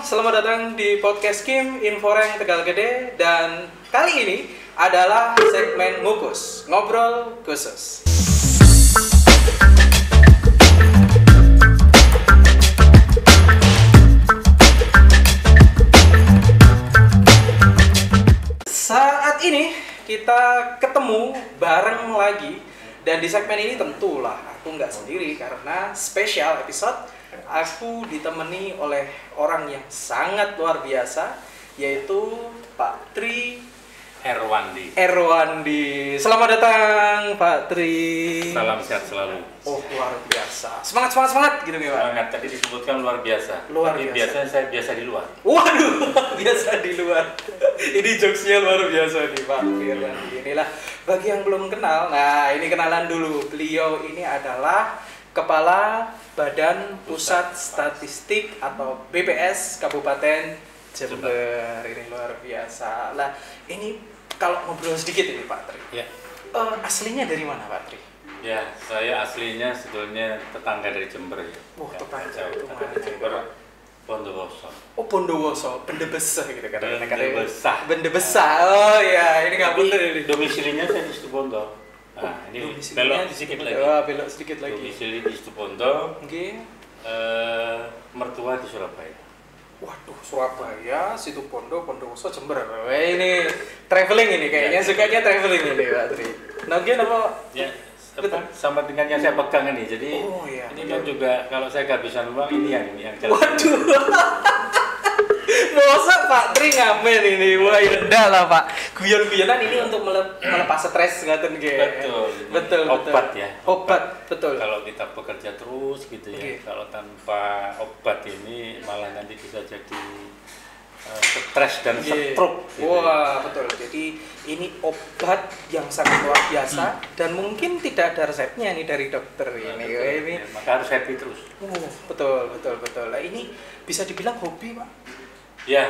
selamat datang di podcast Kim Inforeng Tegal Gede. Dan kali ini adalah segmen Ngukus, Ngobrol Khusus. Saat ini kita ketemu bareng lagi. Dan di segmen ini tentulah aku nggak sendiri karena spesial episode. Aku ditemani oleh orang yang sangat luar biasa, yaitu Pak Tri Erwandi. Selamat datang Pak Tri. Salam sehat selalu. Oh, luar biasa. Semangat gitu ya Pak. Semangat, tadi disebutkan luar biasa. Luar biasa. Biasanya saya biasa di luar. Waduh, biasa di luar. Ini jokesnya luar biasa nih Pak Erwandi. Inilah bagi yang belum kenal. Nah, ini kenalan dulu. Beliau ini adalah Kepala Badan Pusat Statistik atau BPS Kabupaten Jember. Ini luar biasa. Lah, ini kalau ngobrol sedikit ini Pak Tri. Ya. Aslinya dari mana Pak Tri? Ya, saya aslinya sebetulnya tetangga dari Jember ya. Oh, tetangga jauh. itu Tetangga mana? Jember, Bondowoso. Oh, Bondowoso, Bende Besah gitu kan. Bende Besah. Oh iya, ini nggak bener ini. Domisilinya saya di Situbondo. Nah, ini belok sedikit lagi. Belok sedikit lagi. Domisili di Situbondo. Oke. Mertua di Surabaya. Waduh, Surabaya, Situbondo, Bondowoso, Jember. Wah, ini traveling ini kayaknya, sukanya traveling ini Pak Tri. Nah, apa? Ya, sama dengan yang saya pegang ini. Jadi iya, ini kan juga kalau saya kehabisan uang ini yang jalan. Waduh. Masa Pak Tri ngamen ini? Wah, indah lah Pak. Guyon-guyonan ini untuk melepas stres ngaten nggih. Betul. Obat ya. Obat, betul. Kalau kita bekerja terus gitu ya. Kalau tanpa obat ini malah nanti bisa jadi stres dan stroke. Gitu. Wah, betul. Jadi ini obat yang sangat luar biasa dan mungkin tidak ada resepnya nih dari dokter ini. Ini maka harus happy terus. Betul. Nah, ini bisa dibilang hobi, Pak. Ya,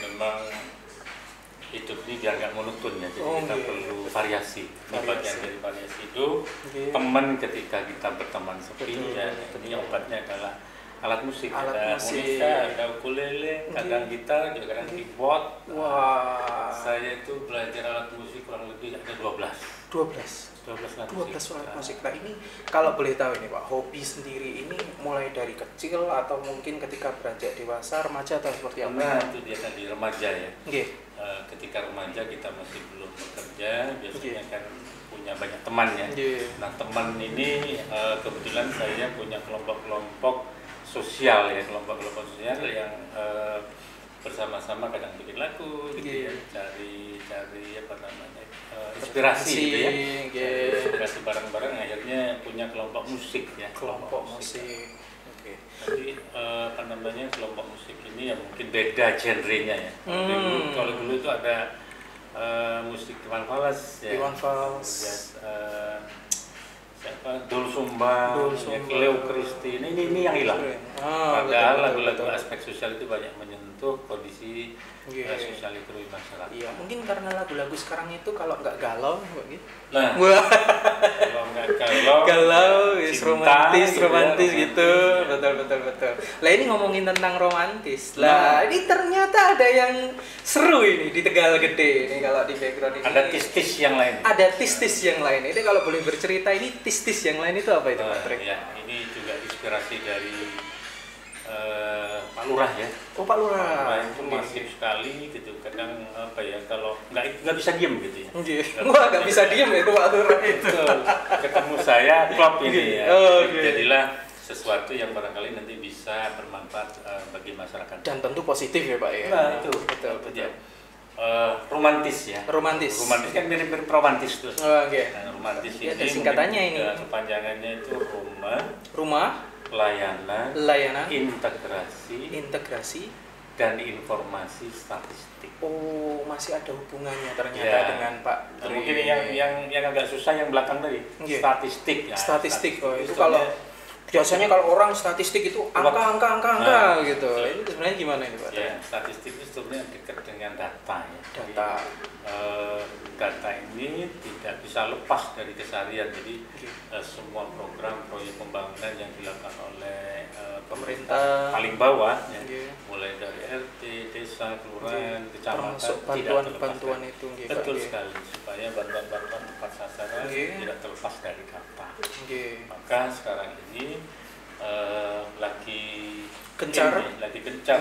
memang hidup ini biar nggak monoton ya, jadi kita perlu variasi. Bagian dari variasi itu teman ketika kita berteman sepi ya, ini obatnya adalah alat musik. Ada harmonika, ada ukulele, kadang gitar, juga kadang keyboard. Wah. Saya itu belajar alat musik kurang lebih ada 12 alat musik. Nah, ini kalau boleh tahu ini Pak, hobi sendiri ini mulai dari kecil atau mungkin ketika beranjak dewasa, remaja atau seperti apa? Nah, itu dia tadi remaja ya. Ketika remaja kita masih belum bekerja, biasanya kan punya banyak teman ya. Nah, teman ini kebetulan saya punya kelompok-kelompok sosial ya, kelompok-kelompok sosial yang bersama-sama kadang bikin lagu gitu ya, cari apa namanya inspirasi gitu ya, inspirasi bareng-bareng, akhirnya punya kelompok musik ya, kelompok musik. Jadi apa namanya kelompok musik ini ya mungkin beda genrenya ya. Kalau dulu itu ada musik Iwan Fals ya, Doel Sumbang, Cleo Christine, ini yang hilang. Padahal lagu-lagu aspek sosial itu banyak menyentuh kondisi sosial ekonomi masyarakat. Iya, mungkin karena lagu-lagu sekarang itu kalau nggak galau, gitu. Nah, kalau nggak galau, romantis gitu. Betul. Lah ini ngomongin tentang romantis. Lah ini ternyata ada yang seru ini di Tegal Gede ini kalau di background ini. Ada tis-tis yang lain. Ada tis-tis yang lain. Ini kalau boleh bercerita ini tis-tis yang lain itu apa itu Pak Tri? Ya, ini juga inspirasi dari Pak Lurah ya. Oh, Pak Lurah. Itu masif sekali gitu. Kadang apa ya, kalau nggak bisa diem gitu ya. Wah, nggak bisa diem ya Pak Lurah itu. Ketemu saya klop ini ya. Jadilah sesuatu yang barangkali nanti bisa bermanfaat bagi masyarakat. Dan tentu positif ya Pak ya. Nah, itu betul. Romantis ya. Romantis kan mirip-mirip romantis tuh. Nah, romantis ini. Ada singkatannya ini. Kepanjangannya itu rumah. Layanan, integrasi, dan informasi statistik. Oh, masih ada hubungannya ternyata dengan Pak Tri. Mungkin yang agak susah yang belakang tadi, statistik ya. Statistik, itu kalau biasanya kalau orang statistik itu angka gitu. Ini sebenarnya gimana ini Pak? Ya, statistik itu sebenarnya dekat dengan data ya. Data ini tidak bisa lepas dari keseharian. Jadi semua program proyek pembangunan yang dilakukan oleh pemerintah paling bawah yang desa, kelurahan, kecamatan tidak bantuan itu betul sekali, supaya bantuan-bantuan tepat sasaran tidak terlepas dari data. Maka sekarang ini lagi gencar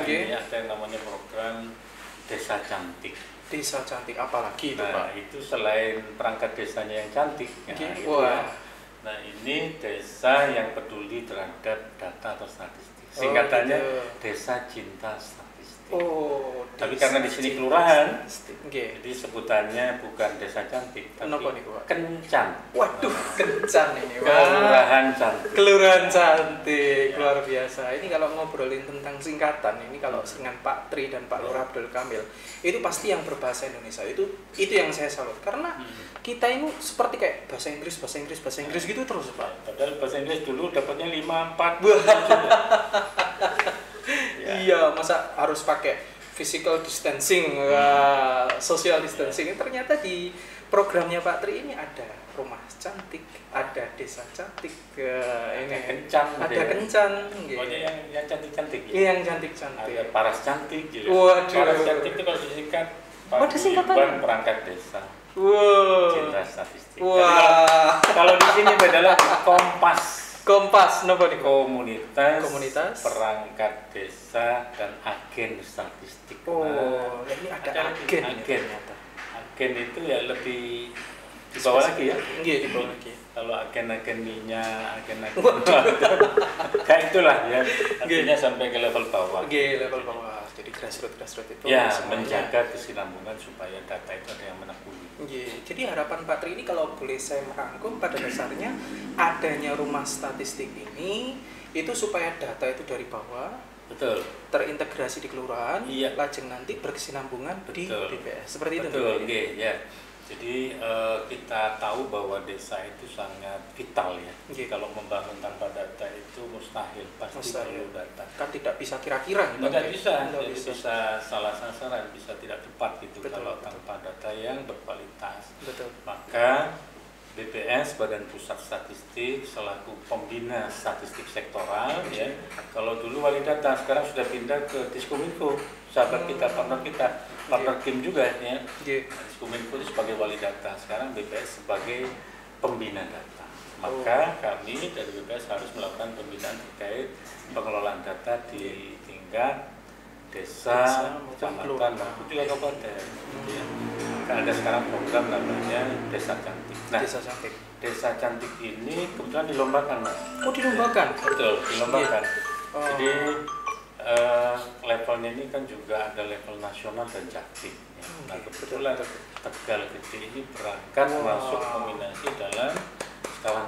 ini ada yang namanya program Desa Cantik. Desa Cantik apalagi itu, Pak? Itu selain perangkat desanya yang cantik, nah ini desa yang peduli terhadap data atau statistik. Singkatannya Desa Cinta Statistik. Tapi karena di sini kelurahan, jadi sebutannya bukan Desa Cantik, tapi Kencan. Waduh, Kencan ini, Kelurahan Cantik. Kelurahan Cantik, luar biasa. Ini kalau ngobrolin tentang singkatan, ini kalau dengan Pak Tri dan Pak Lurah Abdul Kamil, itu pasti yang berbahasa Indonesia. Itu yang saya salut. Karena kita ini seperti kayak bahasa Inggris gitu terus, Pak. Padahal bahasa Inggris dulu dapatnya 5, 4. Iya, masa harus pakai physical distancing, social distancing. Ternyata di programnya Pak Tri ini ada rumah cantik, ada desa cantik, ada kencan, pokoknya yang cantik-cantik. Iya, yang cantik-cantik. Ada paras cantik gitu. Waduh. Paras cantik itu kalau disingkat Paguyuban Perangkat Desa. Cinta Statistik. Kalau di sini adalah Kompas, nopo nih? Komunitas Perangkat Desa dan Agen Statistik. Ini ada agen. Agen itu ya lebih di bawah lagi ya. Iya, di bawah lagi. Kalau agen-agen minyak, kayak itulah ya. Artinya sampai ke level bawah. Level bawah. Jadi grassroots itu. Ya, menjaga kesinambungan supaya data itu ada yang menekuni. Jadi harapan Pak Tri ini kalau boleh saya merangkum pada dasarnya adanya rumah statistik ini itu supaya data itu dari bawah terintegrasi di kelurahan, lajeng nanti berkesinambungan di DPS. Seperti itu. Ya. Jadi kita tahu bahwa desa itu sangat vital ya. Kalau membangun tanpa data itu mustahil, pasti perlu data. Kan tidak bisa kira-kira. Tidak bisa, jadi bisa salah sasaran, bisa tidak tepat gitu kalau tanpa data yang berkualitas. Maka BPS, Badan Pusat Statistik, selaku pembina statistik sektoral ya. Kalau dulu wali data, sekarang sudah pindah ke Diskominfo, sahabat kita, partner Kim juga ya. Diskominfo itu sebagai wali data, sekarang BPS sebagai pembina data. Maka kami dari BPS harus melakukan pembinaan terkait pengelolaan data di tingkat desa, kecamatan, maupun juga kabupaten. Ada sekarang program namanya Desa Cantik. Nah, Desa Cantik ini kebetulan dilombakan, Mas. Dilombakan? Betul, dilombakan. Jadi levelnya ini kan juga ada level nasional dan Jaktim. Nah, kebetulan Tegal Gede ini berangkat masuk nominasi dalam skala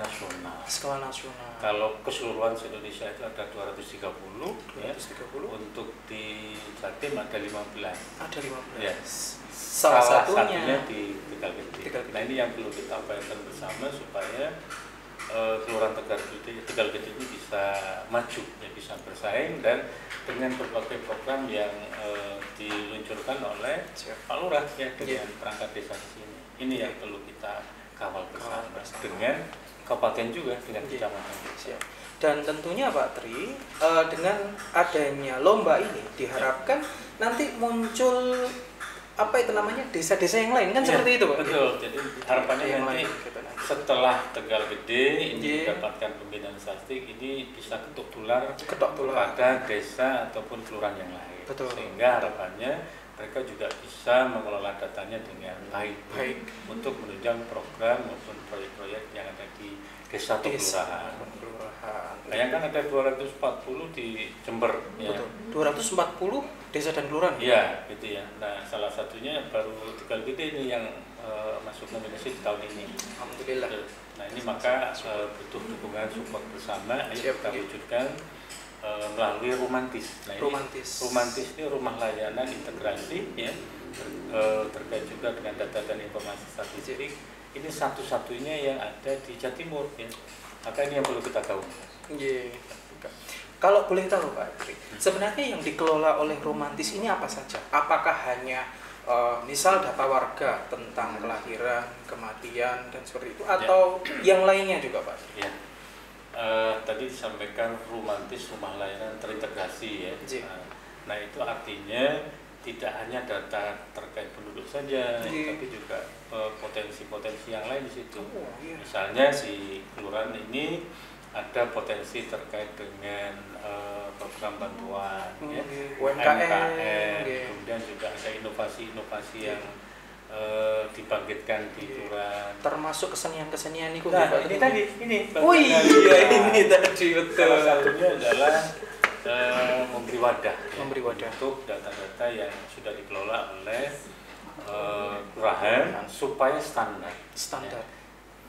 nasional. Kalau keseluruhan Indonesia itu ada 230, ya. Untuk di Jatim ada 15. Ya. Salah satunya di Tegal Gede. Nah, ini yang perlu kita upayakan bersama supaya Kelurahan Tegal Gede ini bisa maju, ya, bisa bersaing, dan dengan berbagai program yang diluncurkan oleh Pak Lurah ya, dengan perangkat desa di sini. Ini yang perlu kita kawal bersama dengan kabupaten juga, dengan kecamatan. Dan tentunya Pak Tri, dengan adanya lomba ini diharapkan nanti muncul desa-desa yang lain kan seperti itu, Pak? Betul. Jadi harapannya nanti setelah Tegal Gede ini mendapatkan pembinaan statistik, ini bisa ketok tular pada desa ataupun kelurahan yang lain. Sehingga harapannya mereka juga bisa mengelola datanya dengan baik untuk menunjang program maupun proyek-proyek yang ada di desa atau kelurahan. Bayangkan ada 240 di Jember. Betul. 240 desa dan kelurahan. Iya, gitu ya. Nah, salah satunya baru Tegal Gede ini yang masuk nominasi di tahun ini. Alhamdulillah. Nah, ini maka butuh dukungan support bersama. Ayo kita wujudkan melalui Romantis. Nah, Romantis ini rumah layanan integrasi ya, terkait juga dengan data dan informasi statistik. Ini satu-satunya yang ada di Jawa Timur ya. Maka ini yang perlu kita tahu. Kalau boleh tahu Pak Tri, sebenarnya yang dikelola oleh Romantis ini apa saja? Apakah hanya misal data warga tentang kelahiran, kematian dan seperti itu, atau yang lainnya juga Pak? Ya. Tadi disampaikan Romantis rumah layanan terintegrasi ya. Nah, itu artinya tidak hanya data terkait penduduk saja, tapi juga potensi-potensi yang lain di situ. Misalnya si kelurahan ini ada potensi terkait dengan program bantuan, UMKM, kemudian juga ada inovasi-inovasi yang dibangkitkan di kelurahan. Termasuk kesenian-kesenian itu. Nah, ini tadi, ini. Oh iya, ini tadi betul. Salah satunya adalah memberi wadah untuk data-data yang sudah dikelola oleh kelurahan supaya standar. Ya.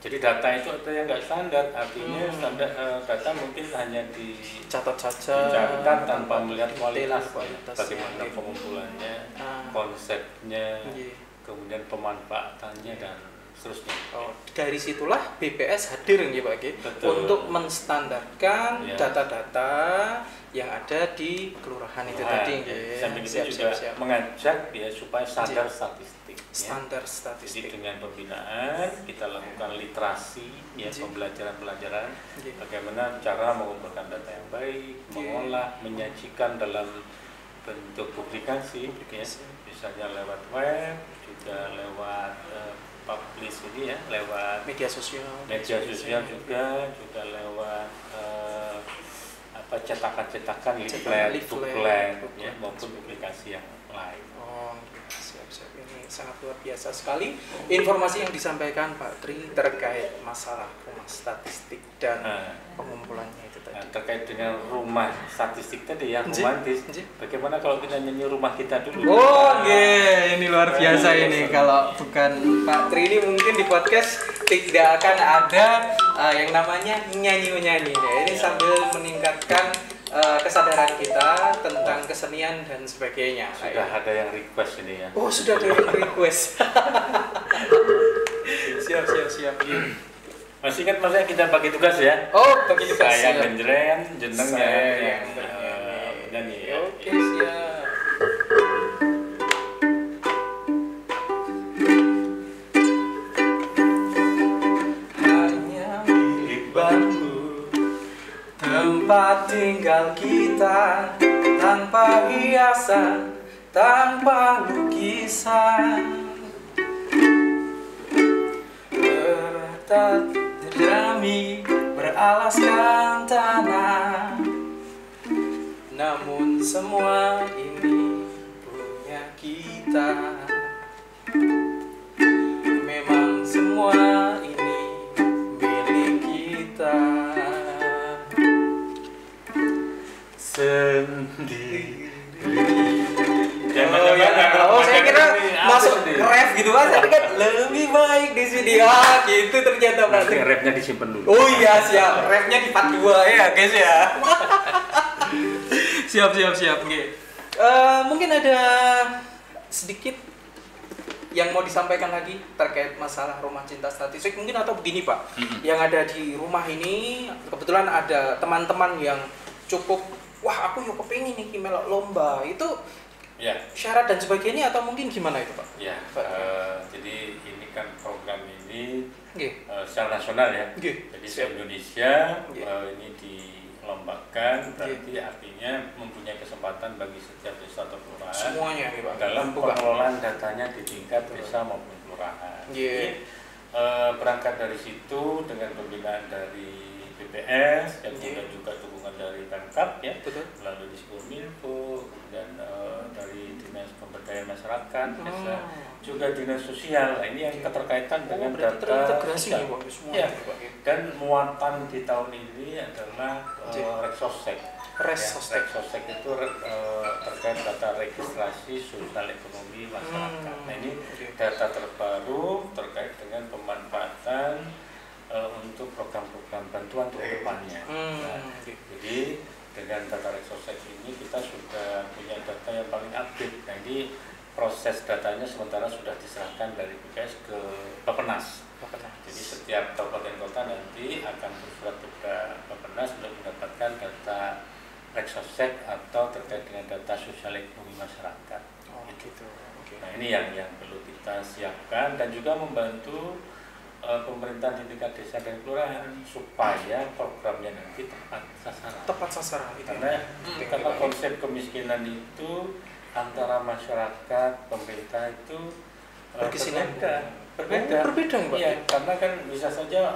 Jadi data itu ada yang nggak standar, artinya standar data mungkin hanya dicatat saja, dicatat tanpa melihat kualitas bagaimana pengumpulannya, konsepnya, kemudian pemanfaatannya dan seterusnya. Dari situlah BPS hadir ya Pak G, untuk menstandarkan data-data yang ada di kelurahan itu tadi. Sambil itu juga mengajak ya supaya sadar statistik. Standar statistik. Jadi dengan pembinaan kita lakukan literasi ya, pembelajaran bagaimana cara mengumpulkan data yang baik, mengolah, menyajikan dalam bentuk publikasi ya, misalnya lewat web, juga lewat publish ini ya, lewat media sosial juga lewat cetakan-cetakan leaflet ya, maupun publikasi yang lain. Siap. Ini sangat luar biasa sekali informasi yang disampaikan Pak Tri terkait masalah rumah statistik dan pengumpulannya itu tadi. Terkait dengan rumah statistik tadi yang romantis, bagaimana kalau kita nyanyi rumah kita dulu? Ini luar biasa ini. Kalau bukan Pak Tri ini mungkin di podcast tidak akan ada yang namanya nyanyi-nyanyi. Ini sambil meningkatkan kesadaran kita tentang kesenian dan sebagainya. Sudah ada yang request ini ya. Sudah ada yang request. Siap. Masih ingat maksudnya kita bagi tugas ya? Bagi tugas. Saya genjreng, jeneng yang nyanyi ya. Oke, siap. Hanya milik bambu tempat tinggal kita, tanpa hiasan, tanpa lukisan, beratap jerami beralaskan tanah. Namun semua ini punya kita. Memang semua ini milik kita sendiri. Saya kira masuk ref gitu Mas, tapi kan lebih baik di sini gitu ternyata berarti. Refnya disimpan dulu. Siap, refnya di part 2 ya guys ya. Siap. Mungkin ada sedikit yang mau disampaikan lagi terkait masalah rumah cinta statistik mungkin, atau begini Pak, yang ada di rumah ini kebetulan ada teman-teman yang cukup aku yuk kepingin nih melok lomba itu syarat dan sebagainya, atau mungkin gimana itu Pak? Jadi ini kan program ini secara nasional ya. Jadi se-Indonesia ini dilombakan, berarti artinya mempunyai kesempatan bagi setiap desa atau kelurahan semuanya dalam pengelolaan datanya di tingkat desa maupun kelurahan. Jadi berangkat dari situ dengan pembinaan dari BPS dan juga dukungan dari Pemkab ya, melalui Diskominfo dan dari Dinas Pemberdayaan Masyarakat, desa, juga Dinas Sosial. Ini yang keterkaitan dengan data dan muatan di tahun ini adalah Reksosek. Reksosek itu terkait data registrasi sosial ekonomi masyarakat. Nah ini data terbaru terkait dengan pemanfaatan untuk program-program bantuan untuk depannya. Jadi dengan data Reksosek ini kita sudah punya data yang paling update. Nah ini proses datanya sementara sudah diserahkan dari BPS ke Bappenas. Jadi setiap kabupaten kota nanti akan bersurat kepada Bappenas untuk mendapatkan data Reksosek atau terkait dengan data sosial ekonomi masyarakat. Nah ini yang perlu kita siapkan dan juga membantu pemerintah di tingkat desa dan kelurahan supaya programnya nanti tepat sasaran. Tepat sasaran. Karena konsep kemiskinan itu antara masyarakat, pemerintah itu berbeda. Berbeda, Pak? Iya, karena kan bisa saja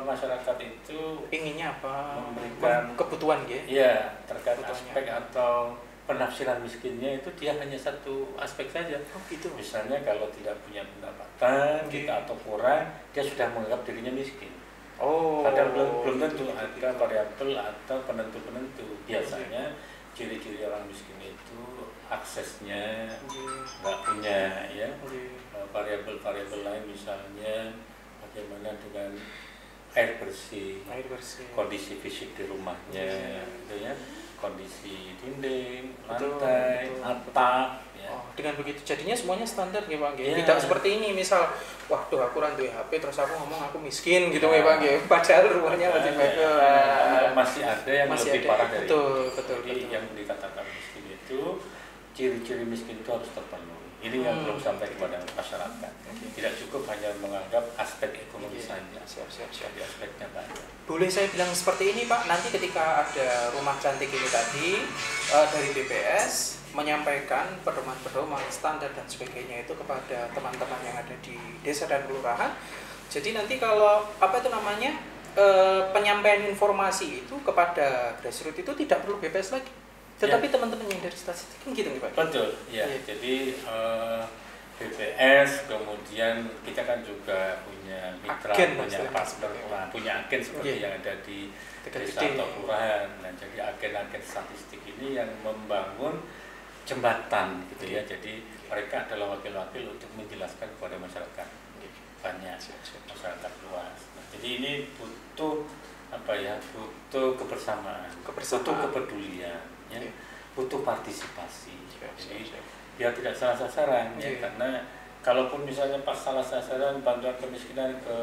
masyarakat itu inginnya apa? Memberikan kebutuhan, ya? Iya, terkait aspek atau penafsiran miskinnya itu dia hanya satu aspek saja. Oh, gitu. Misalnya kalau tidak punya pendapatan, kita atau kurang, dia sudah menganggap dirinya miskin. Oh. Padahal belum tentu ada variabel atau penentu-penentu. Biasanya ciri-ciri orang miskin itu aksesnya nggak punya, ya. Variabel-variabel lain misalnya bagaimana dengan air bersih, kondisi fisik di rumahnya, gitu ya, kondisi dinding, lantai, atap. Ya. Oh, dengan begitu jadinya semuanya standar ya Pak. Ya. Tidak seperti ini misal, waduh aku rantai HP terus aku ngomong aku miskin gitu ya Pak. Padahal rumahnya masih bagus. Masih ada yang lebih parah dari itu. Betul. Yang dikatakan miskin itu ciri-ciri miskin itu harus terpenuhi. Ini yang belum sampai kepada masyarakat. Tidak cukup hanya menganggap aspek ekonomi saja. Siap. Di aspeknya banyak. Boleh saya bilang seperti ini Pak, nanti ketika ada rumah cantik ini tadi dari BPS menyampaikan pedoman-pedoman standar dan sebagainya itu kepada teman-teman yang ada di desa dan kelurahan. Jadi nanti kalau penyampaian informasi itu kepada grassroots itu tidak perlu BPS lagi. Tetapi teman-teman yang dari statistik kan gitu nih Pak? Betul, ya. Jadi BPS, kemudian kita kan juga punya mitra, punya partner, punya agen seperti yang ada di desa atau kelurahan. Nah, jadi agen-agen statistik ini yang membangun jembatan gitu ya. Jadi mereka adalah wakil-wakil untuk menjelaskan kepada masyarakat banyak, masyarakat luas. Nah, jadi ini butuh butuh kebersamaan, butuh kepedulian. Ya, butuh partisipasi. Jadi biar tidak salah sasaran ya, karena kalaupun misalnya pas salah sasaran bantuan kemiskinan ke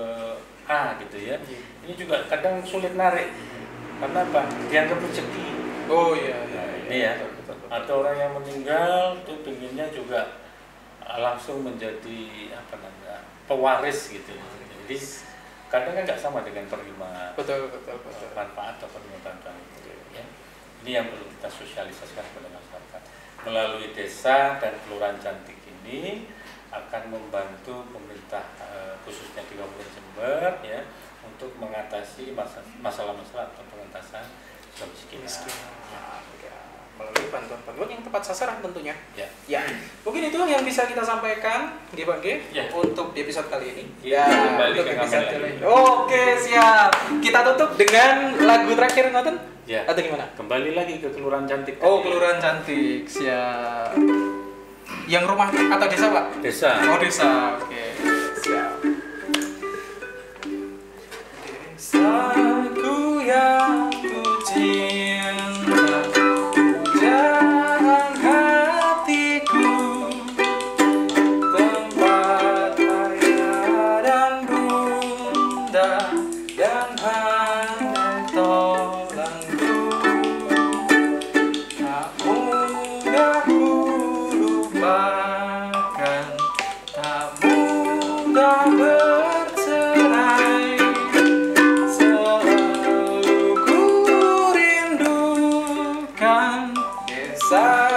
A gitu ya, ini juga kadang sulit narik karena apa? Dianggap rezeki. Oh iya. Ini ya. Atau orang yang meninggal tuh pinginnya juga langsung menjadi pewaris gitu. Jadi kadang kan nggak sama dengan penerima manfaat atau penerima bantuan itu. Ya. Ini yang perlu kita sosialisasikan kepada masyarakat. Melalui desa dan kelurahan cantik ini akan membantu pemerintah khususnya di Kabupaten Jember ya untuk mengatasi masalah-masalah atau pengentasan kemiskinan. Melalui bantuan-bantuan yang tepat sasaran tentunya. Ya. Mungkin itu yang bisa kita sampaikan untuk di episode kali ini. Untuk episode kali ini. Oke, siap. Kita tutup dengan lagu terakhir Noten. Ya. Atau gimana? Kembali lagi ke Kelurahan Cantik. Oh, Kelurahan Cantik. Siap. Yang rumah atau desa, Pak? Desa. Oh, desa. Oke. Siap. Desaku yang ku cinta, pujaan hatiku, tempat ayah dan bunda dan handai tolangku. Tak mudah ku lupakan, tak mudah bercerai. Selalu ku rindukan desa